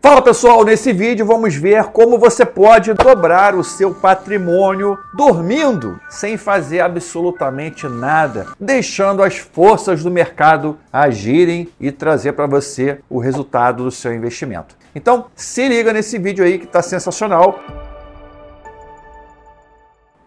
Fala pessoal, nesse vídeo vamos ver como você pode dobrar o seu patrimônio dormindo, sem fazer absolutamente nada, deixando as forças do mercado agirem e trazer para você o resultado do seu investimento. Então se liga nesse vídeo aí que está sensacional.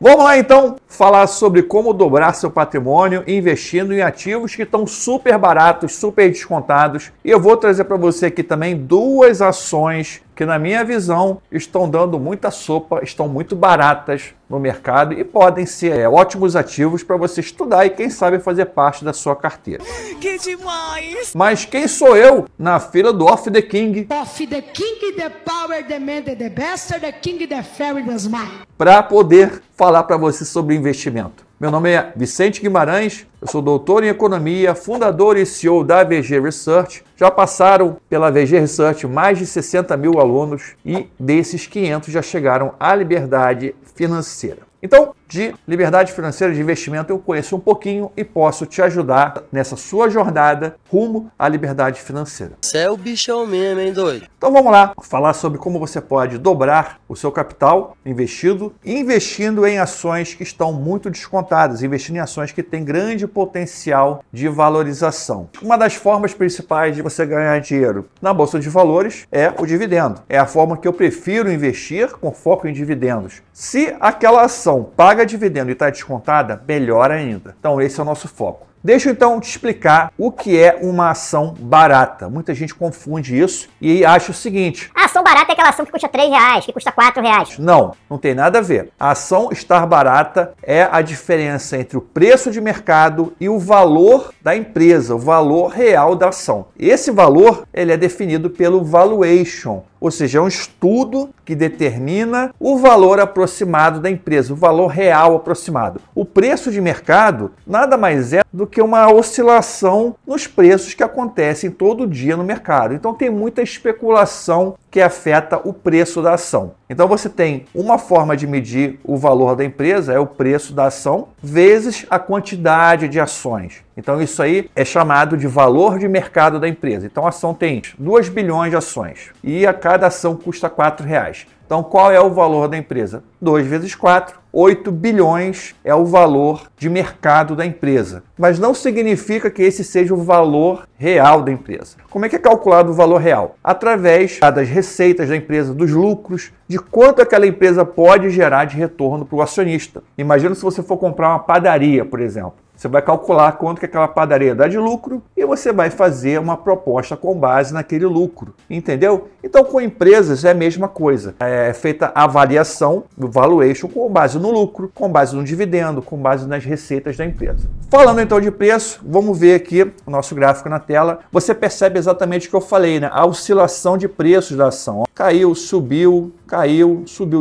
Vamos lá então falar sobre como dobrar seu patrimônio investindo em ativos que estão super baratos, super descontados. E eu vou trazer para você aqui também duas ações que, na minha visão, estão dando muita sopa, estão muito baratas no mercado e podem ser ótimos ativos para você estudar e, quem sabe, fazer parte da sua carteira. Que demais! Mas quem sou eu na fila do Off the King? Of the king, the power, the man, the bastard, the king, the fairy, the smart. Para poder falar para você sobre investimento. Meu nome é Vicente Guimarães, eu sou doutor em economia, fundador e CEO da VG Research. Já passaram pela VG Research mais de 60 mil alunos e desses 500 já chegaram à liberdade financeira. Então, de liberdade financeira, de investimento, eu conheço um pouquinho e posso te ajudar nessa sua jornada rumo à liberdade financeira. Você é o bichão mesmo, hein, doido? Então vamos lá falar sobre como você pode dobrar o seu capital investindo em ações que estão muito descontadas, investindo em ações que têm grande potencial de valorização. Uma das formas principais de você ganhar dinheiro na Bolsa de Valores é o dividendo. É a forma que eu prefiro investir, com foco em dividendos. Se aquela ação paga dividendo e está descontada, melhor ainda. Então esse é o nosso foco. Deixa eu então te explicar o que é uma ação barata. Muita gente confunde isso e acha o seguinte: a ação barata é aquela ação que custa R$3, que custa R$4. Não, não tem nada a ver. A ação estar barata é a diferença entre o preço de mercado e o valor da empresa, o valor real da ação. Esse valor ele é definido pelo valuation, ou seja, é um estudo que determina o valor aproximado da empresa, o valor real aproximado. O preço de mercado nada mais é do que uma oscilação nos preços que acontecem todo dia no mercado. Então tem muita especulação que afeta o preço da ação. Então você tem uma forma de medir o valor da empresa, é o preço da ação, vezes a quantidade de ações. Então isso aí é chamado de valor de mercado da empresa. Então a ação tem 2 bilhões de ações e a cada ação custa R$4. Então qual é o valor da empresa? 2 vezes 4, 8 bilhões é o valor de mercado da empresa. Mas não significa que esse seja o valor real da empresa. Como é que é calculado o valor real? Através das receitas da empresa, dos lucros, de quanto aquela empresa pode gerar de retorno para o acionista. Imagina se você for comprar uma padaria, por exemplo. Você vai calcular quanto que aquela padaria dá de lucro e você vai fazer uma proposta com base naquele lucro, entendeu? Então com empresas é a mesma coisa. É feita a avaliação, o valuation, com base no lucro, com base no dividendo, com base nas receitas da empresa. Falando então de preço, vamos ver aqui o nosso gráfico na tela. Você percebe exatamente o que eu falei, né? A oscilação de preços da ação. Caiu, subiu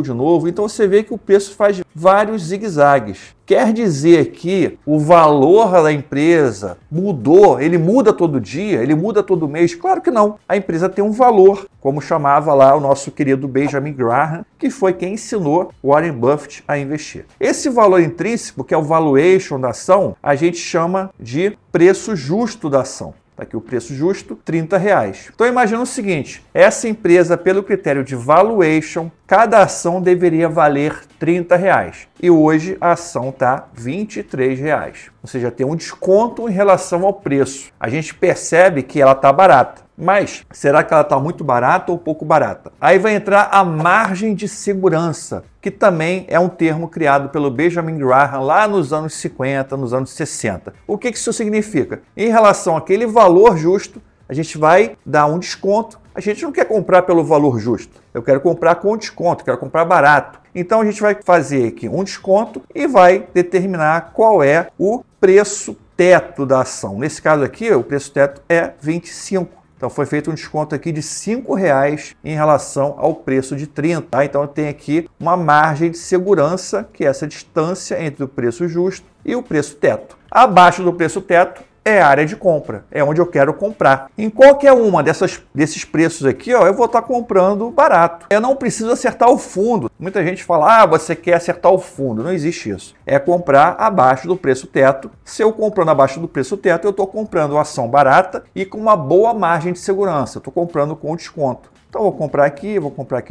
de novo. Então você vê que o preço faz vários zigue-zagues. Quer dizer que o valor da empresa mudou, ele muda todo dia, ele muda todo mês? Claro que não. A empresa tem um valor, como chamava lá o nosso querido Benjamin Graham, que foi quem ensinou Warren Buffett a investir. Esse valor intrínseco, que é o valuation da ação, a gente chama de preço justo da ação. Aqui o preço justo, R$30. Então imagina o seguinte, essa empresa, pelo critério de valuation, cada ação deveria valer R$30. E hoje a ação está R$23. Ou seja, tem um desconto em relação ao preço. A gente percebe que ela está barata. Mas será que ela está muito barata ou pouco barata? Aí vai entrar a margem de segurança, que também é um termo criado pelo Benjamin Graham lá nos anos 50, nos anos 60. O que isso significa? Em relação àquele valor justo, a gente vai dar um desconto. A gente não quer comprar pelo valor justo. Eu quero comprar com desconto, quero comprar barato. Então a gente vai fazer aqui um desconto e vai determinar qual é o preço teto da ação. Nesse caso aqui, o preço teto é 25. Então foi feito um desconto aqui de R$5 em relação ao preço de 30. Tá? Então eu tenho aqui uma margem de segurança, que é essa distância entre o preço justo e o preço teto. Abaixo do preço teto é a área de compra, é onde eu quero comprar. Em qualquer uma desses preços aqui, ó, eu vou estar comprando barato. Eu não preciso acertar o fundo. Muita gente fala, você quer acertar o fundo. Não existe isso. É comprar abaixo do preço teto. Se eu comprando abaixo do preço teto, eu estou comprando uma ação barata e com uma boa margem de segurança. Estou comprando com desconto. Então vou comprar aqui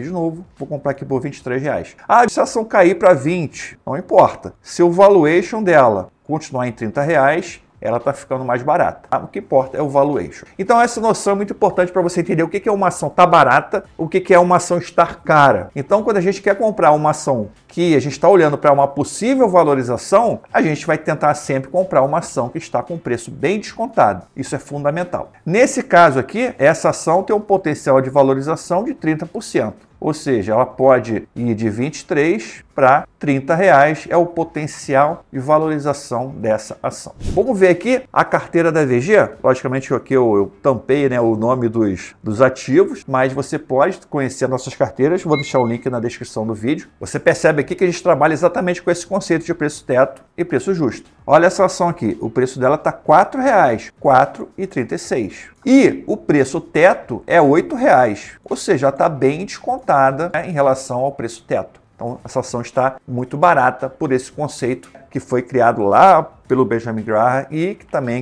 de novo, vou comprar aqui por R$23. Ah, se a ação cair para 20, não importa. Se o valuation dela continuar em R$30, ela está ficando mais barata. O que importa é o valuation. Então essa noção é muito importante para você entender o que é uma ação estar barata, o que é uma ação estar cara. Então quando a gente quer comprar uma ação que a gente está olhando para uma possível valorização, a gente vai tentar sempre comprar uma ação que está com preço bem descontado. Isso é fundamental. Nesse caso aqui, essa ação tem um potencial de valorização de 30%. Ou seja, ela pode ir de R$23 para R$30, é o potencial de valorização dessa ação. Vamos ver aqui a carteira da VG. Logicamente aqui eu tampei, né, o nome dos ativos, mas você pode conhecer nossas carteiras, vou deixar o link na descrição do vídeo. Você percebe aqui que a gente trabalha exatamente com esse conceito de preço teto e preço justo. Olha essa ação aqui, o preço dela está R$4, R$4,36. E o preço teto é R$8, ou seja, está bem descontada, né, em relação ao preço teto. Então, essa ação está muito barata por esse conceito que foi criado lá pelo Benjamin Graham e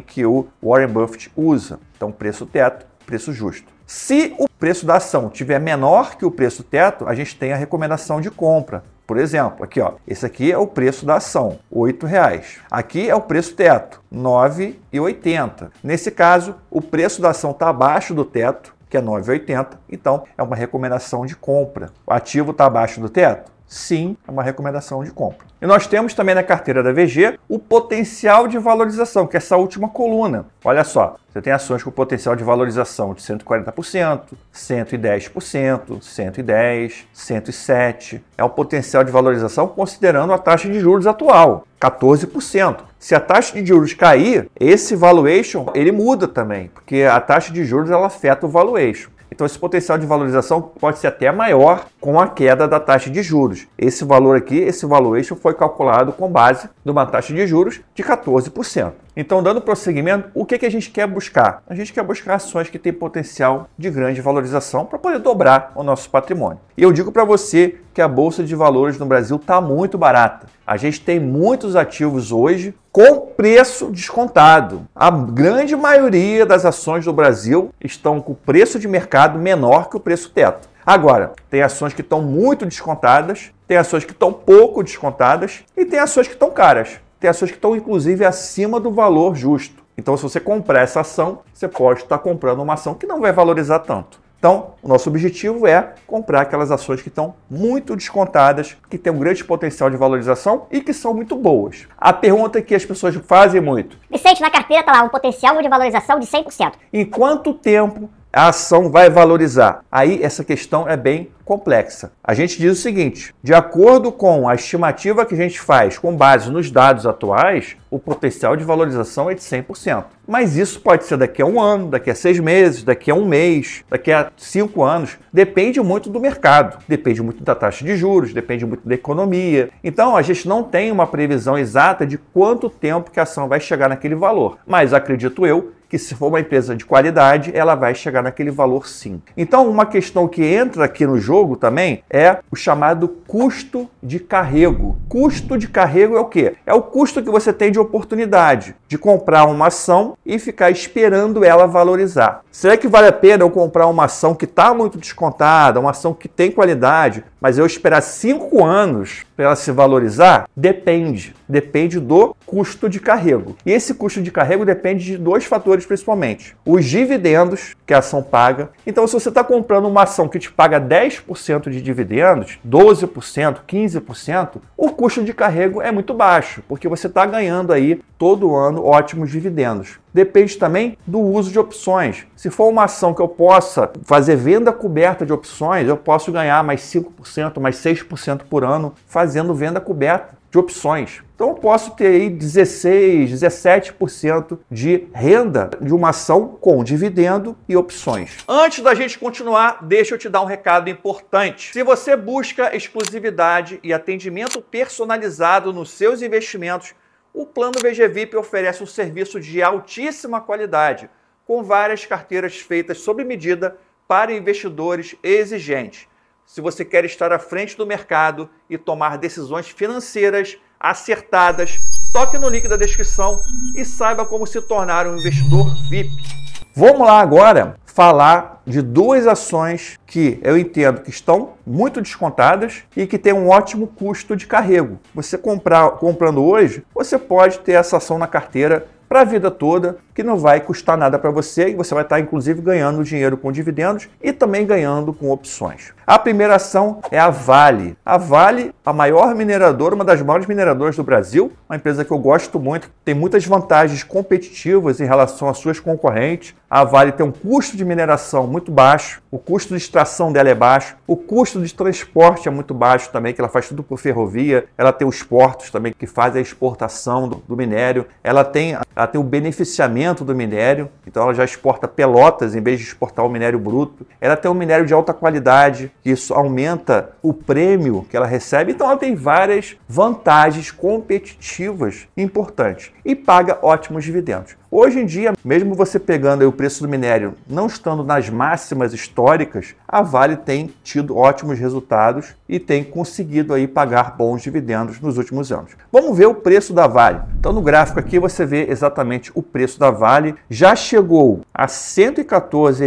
que o Warren Buffett usa. Então, preço teto, preço justo. Se o preço da ação tiver menor que o preço teto, a gente tem a recomendação de compra. Por exemplo, aqui, ó, esse aqui é o preço da ação, R$8. Aqui é o preço teto, R$9,80. Nesse caso, o preço da ação está abaixo do teto, que é R$9,80, então é uma recomendação de compra. O ativo está abaixo do teto? Sim, é uma recomendação de compra. E nós temos também na carteira da VG o potencial de valorização, que é essa última coluna. Olha só, você tem ações com potencial de valorização de 140%, 110%, 110%, 107%. É o potencial de valorização considerando a taxa de juros atual, 14%. Se a taxa de juros cair, esse valuation ele muda também, porque a taxa de juros ela afeta o valuation. Então esse potencial de valorização pode ser até maior com a queda da taxa de juros. Esse valor aqui, esse valuation foi calculado com base numa taxa de juros de 14%. Então, dando prosseguimento, o que a gente quer buscar? A gente quer buscar ações que têm potencial de grande valorização para poder dobrar o nosso patrimônio. E eu digo para você que a Bolsa de Valores no Brasil está muito barata. A gente tem muitos ativos hoje com preço descontado. A grande maioria das ações do Brasil estão com preço de mercado menor que o preço teto. Agora, tem ações que estão muito descontadas, tem ações que estão pouco descontadas e tem ações que estão caras. Tem ações que estão, inclusive, acima do valor justo. Então, se você comprar essa ação, você pode estar comprando uma ação que não vai valorizar tanto. Então, o nosso objetivo é comprar aquelas ações que estão muito descontadas, que têm um grande potencial de valorização e que são muito boas. A pergunta que as pessoas fazem muito: Vicente, na carteira está lá um potencial de valorização de 100%. Em quanto tempo a ação vai valorizar? Aí essa questão é bem complexa. A gente diz o seguinte: de acordo com a estimativa que a gente faz com base nos dados atuais, o potencial de valorização é de 100%. Mas isso pode ser daqui a um ano, daqui a 6 meses, daqui a um mês, daqui a 5 anos. Depende muito do mercado, depende muito da taxa de juros, depende muito da economia. Então a gente não tem uma previsão exata de quanto tempo que a ação vai chegar naquele valor. Mas acredito eu que se for uma empresa de qualidade, ela vai chegar naquele valor sim. Então uma questão que entra aqui no jogo também é o chamado custo de carrego. Custo de carrego é o quê? É o custo que você tem de oportunidade de comprar uma ação e ficar esperando ela valorizar. Será que vale a pena eu comprar uma ação que está muito descontada, uma ação que tem qualidade, mas eu esperar 5 anos para ela se valorizar? Depende. Depende do custo de carrego. E esse custo de carrego depende de 2 fatores principalmente. Os dividendos que a ação paga. Então, se você está comprando uma ação que te paga 10% de dividendos, 12%, 15%, o custo de carrego é muito baixo, porque você está ganhando aí todo ano ótimos dividendos. Depende também do uso de opções. Se for uma ação que eu possa fazer venda coberta de opções, eu posso ganhar mais 5%, mais 6% por ano fazendo venda coberta de opções. Então eu posso ter aí 16%, 17% de renda de uma ação com dividendo e opções. Antes da gente continuar, deixa eu te dar um recado importante. Se você busca exclusividade e atendimento personalizado nos seus investimentos, o Plano VG VIP oferece um serviço de altíssima qualidade, com várias carteiras feitas sob medida para investidores exigentes. Se você quer estar à frente do mercado e tomar decisões financeiras acertadas, toque no link da descrição e saiba como se tornar um investidor VIP. Vamos lá agora falar de duas ações que eu entendo que estão muito descontadas e que tem um ótimo custo de carrego. Você comprando hoje, você pode ter essa ação na carteira para a vida toda, que não vai custar nada para você e você vai estar, inclusive, ganhando dinheiro com dividendos e também ganhando com opções. A primeira ação é a Vale. A Vale, a maior mineradora, uma das maiores mineradoras do Brasil, uma empresa que eu gosto muito, tem muitas vantagens competitivas em relação às suas concorrentes. A Vale tem um custo de mineração muito baixo, o custo de extração dela é baixo, o custo de transporte é muito baixo também, que ela faz tudo por ferrovia, ela tem os portos também que fazem a exportação do minério, ela tem o beneficiamento do minério, então ela já exporta pelotas em vez de exportar o minério bruto, ela tem um minério de alta qualidade, que isso aumenta o prêmio que ela recebe, então ela tem várias vantagens competitivas importantes e paga ótimos dividendos. Hoje em dia, mesmo você pegando aí o preço do minério não estando nas máximas históricas, a Vale tem tido ótimos resultados e tem conseguido aí pagar bons dividendos nos últimos anos. Vamos ver o preço da Vale. Então no gráfico aqui você vê exatamente o preço da Vale. Já chegou a R$ 114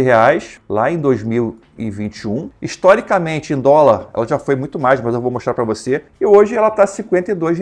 lá em 2021. Historicamente em dólar ela já foi muito mais, mas eu vou mostrar para você. E hoje ela está R$ 52.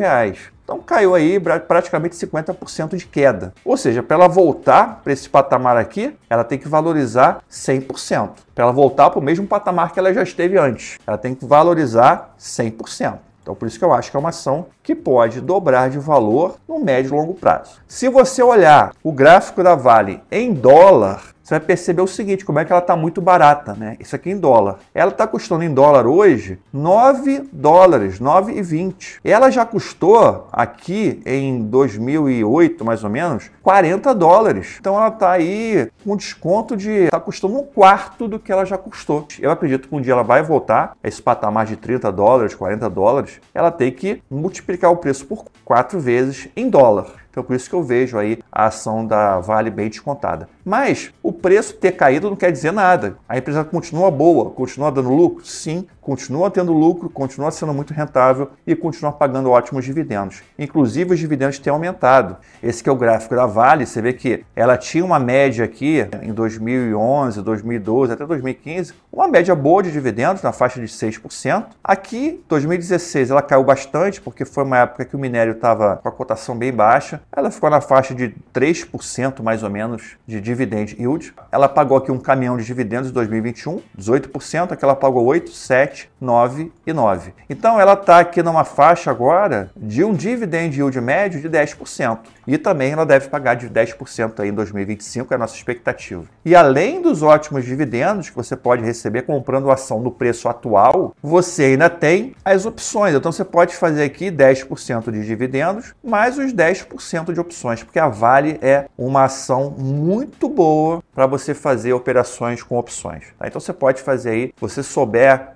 Então caiu aí praticamente 50% de queda. Ou seja, para ela voltar para esse patamar aqui, ela tem que valorizar 100%. Para ela voltar para o mesmo patamar que ela já esteve antes, ela tem que valorizar 100%. Então por isso que eu acho que é uma ação que pode dobrar de valor no médio e longo prazo. Se você olhar o gráfico da Vale em dólar, você vai perceber o seguinte, como é que ela está muito barata, né? Isso aqui em dólar. Ela está custando em dólar hoje $9, 9,20. Ela já custou aqui em 2008, mais ou menos, $40. Então ela está aí com desconto está custando um quarto do que ela já custou. Eu acredito que um dia ela vai voltar a esse patamar de $30, $40. Ela tem que multiplicar o preço por 4 vezes em dólar. Então por isso que eu vejo aí a ação da Vale bem descontada. Mas o preço ter caído não quer dizer nada. A empresa continua boa, continua dando lucro? Sim, continua tendo lucro, continua sendo muito rentável e continua pagando ótimos dividendos. Inclusive os dividendos têm aumentado. Esse que é o gráfico da Vale, você vê que ela tinha uma média aqui em 2011, 2012 até 2015, uma média boa de dividendos na faixa de 6%. Aqui, 2016, ela caiu bastante porque foi uma época que o minério estava com a cotação bem baixa. Ela ficou na faixa de 3% mais ou menos de dividend yield. Ela pagou aqui um caminhão de dividendos em 2021, 18%, aqui ela pagou 8, 7, 9 e 9. Então ela está aqui numa faixa agora de um dividend yield médio de 10%. E também ela deve pagar de 10% aí em 2025, é a nossa expectativa. E além dos ótimos dividendos que você pode receber comprando a ação no preço atual, você ainda tem as opções. Então você pode fazer aqui 10% de dividendos, mais os 10% de opções, porque a Vale é uma ação muito boa para você fazer operações com opções. Tá? Então você pode fazer aí, se você souber,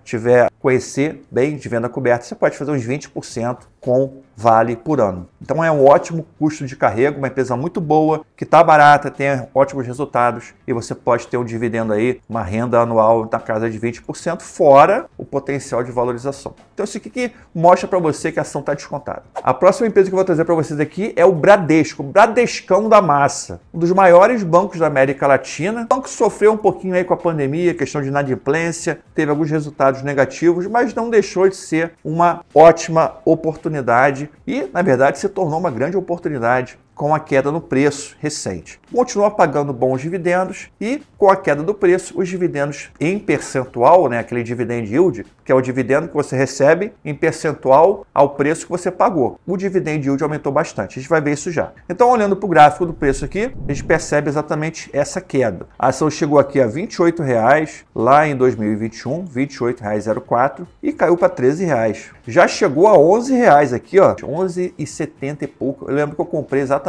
conhecer bem de venda coberta, você pode fazer uns 20% com Vale por ano. Então é um ótimo custo de carrego, uma empresa muito boa, que está barata, tem ótimos resultados e você pode ter um dividendo aí, uma renda anual na casa de 20%, fora o potencial de valorização. Então isso aqui que mostra para você que a ação está descontada. A próxima empresa que eu vou trazer para vocês aqui é o Bradesco, o Bradescão da massa, um dos maiores bancos da América Latina. O banco sofreu um pouquinho aí com a pandemia, questão de inadimplência, teve alguns resultados negativos, mas não deixou de ser uma ótima oportunidade e, na verdade, se tornou uma grande oportunidade com a queda no preço recente. Continua pagando bons dividendos e, com a queda do preço, os dividendos em percentual, né, aquele dividend yield, que é o dividendo que você recebe em percentual ao preço que você pagou. O dividend yield aumentou bastante, a gente vai ver isso já. Então, olhando para o gráfico do preço aqui, a gente percebe exatamente essa queda. A ação chegou aqui a R$ 28,00 lá em 2021, R$ 28,04 e caiu para R$ 13,00. Já chegou a R$ 11,00 aqui, ó, 11,70 e pouco. Eu lembro que eu comprei exatamente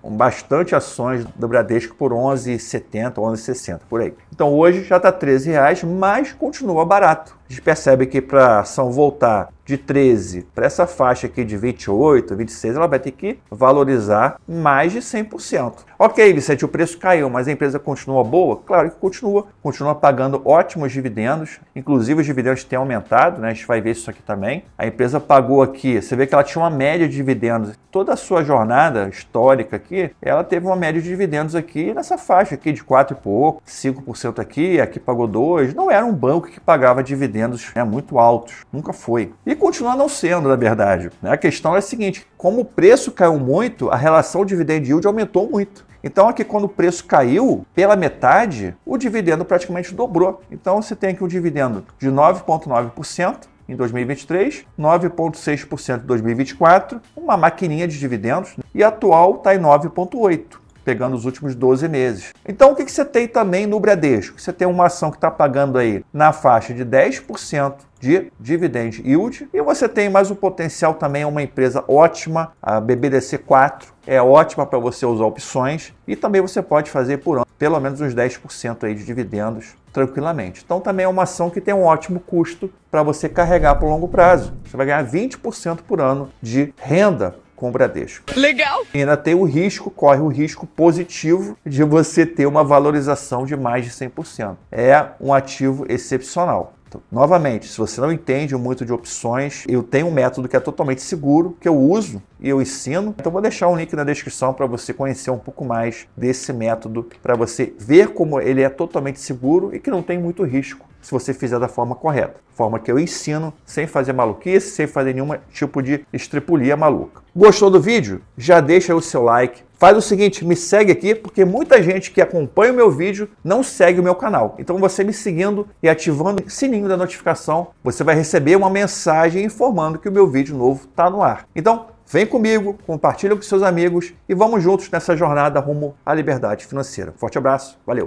bastante ações do Bradesco por 11,70, 11,60 por aí. Então hoje já está R$ 13,00, mas continua barato. a gente percebe que para a ação voltar de 13 para essa faixa aqui de 28, 26, ela vai ter que valorizar mais de 100%. Ok, Vicente, o preço caiu, mas a empresa continua boa? Claro que continua pagando ótimos dividendos, inclusive os dividendos têm aumentado, né? A gente vai ver isso aqui também. A empresa pagou aqui, você vê que ela tinha uma média de dividendos, toda a sua jornada histórica aqui, ela teve uma média de dividendos aqui nessa faixa aqui de 4 e pouco, 5% aqui pagou 2%, não era um banco que pagava dividendos, né, muito altos, nunca foi. E continua não sendo, na verdade. A questão é a seguinte, como o preço caiu muito, a relação dividend yield aumentou muito. Então aqui quando o preço caiu pela metade, o dividendo praticamente dobrou. Então você tem aqui um dividendo de 9,9% em 2023, 9,6% em 2024, uma maquininha de dividendos, e atual está em 9,8%. Pegando os últimos 12 meses. Então, o que você tem também no Bradesco? Você tem uma ação que está pagando aí na faixa de 10% de dividend yield e você tem mais um potencial também, uma empresa ótima, a BBDC4 é ótima para você usar opções e também você pode fazer por ano pelo menos uns 10% aí de dividendos tranquilamente. Então, também é uma ação que tem um ótimo custo para você carregar para o longo prazo. Você vai ganhar 20% por ano de renda com o Bradesco. Legal! E ainda tem o risco, corre o risco positivo de você ter uma valorização de mais de 100%. É um ativo excepcional. Então, novamente, se você não entende muito de opções, eu tenho um método que é totalmente seguro, que eu uso e eu ensino. Então vou deixar um link na descrição para você conhecer um pouco mais desse método, para você ver como ele é totalmente seguro e que não tem muito risco se você fizer da forma correta. Forma que eu ensino, sem fazer maluquice, sem fazer nenhum tipo de estripulia maluca. Gostou do vídeo? Já deixa aí o seu like. Faz o seguinte, me segue aqui, porque muita gente que acompanha o meu vídeo não segue o meu canal. Então você me seguindo e ativando o sininho da notificação, você vai receber uma mensagem informando que o meu vídeo novo está no ar. Então, vem comigo, compartilha com seus amigos e vamos juntos nessa jornada rumo à liberdade financeira. Forte abraço, valeu!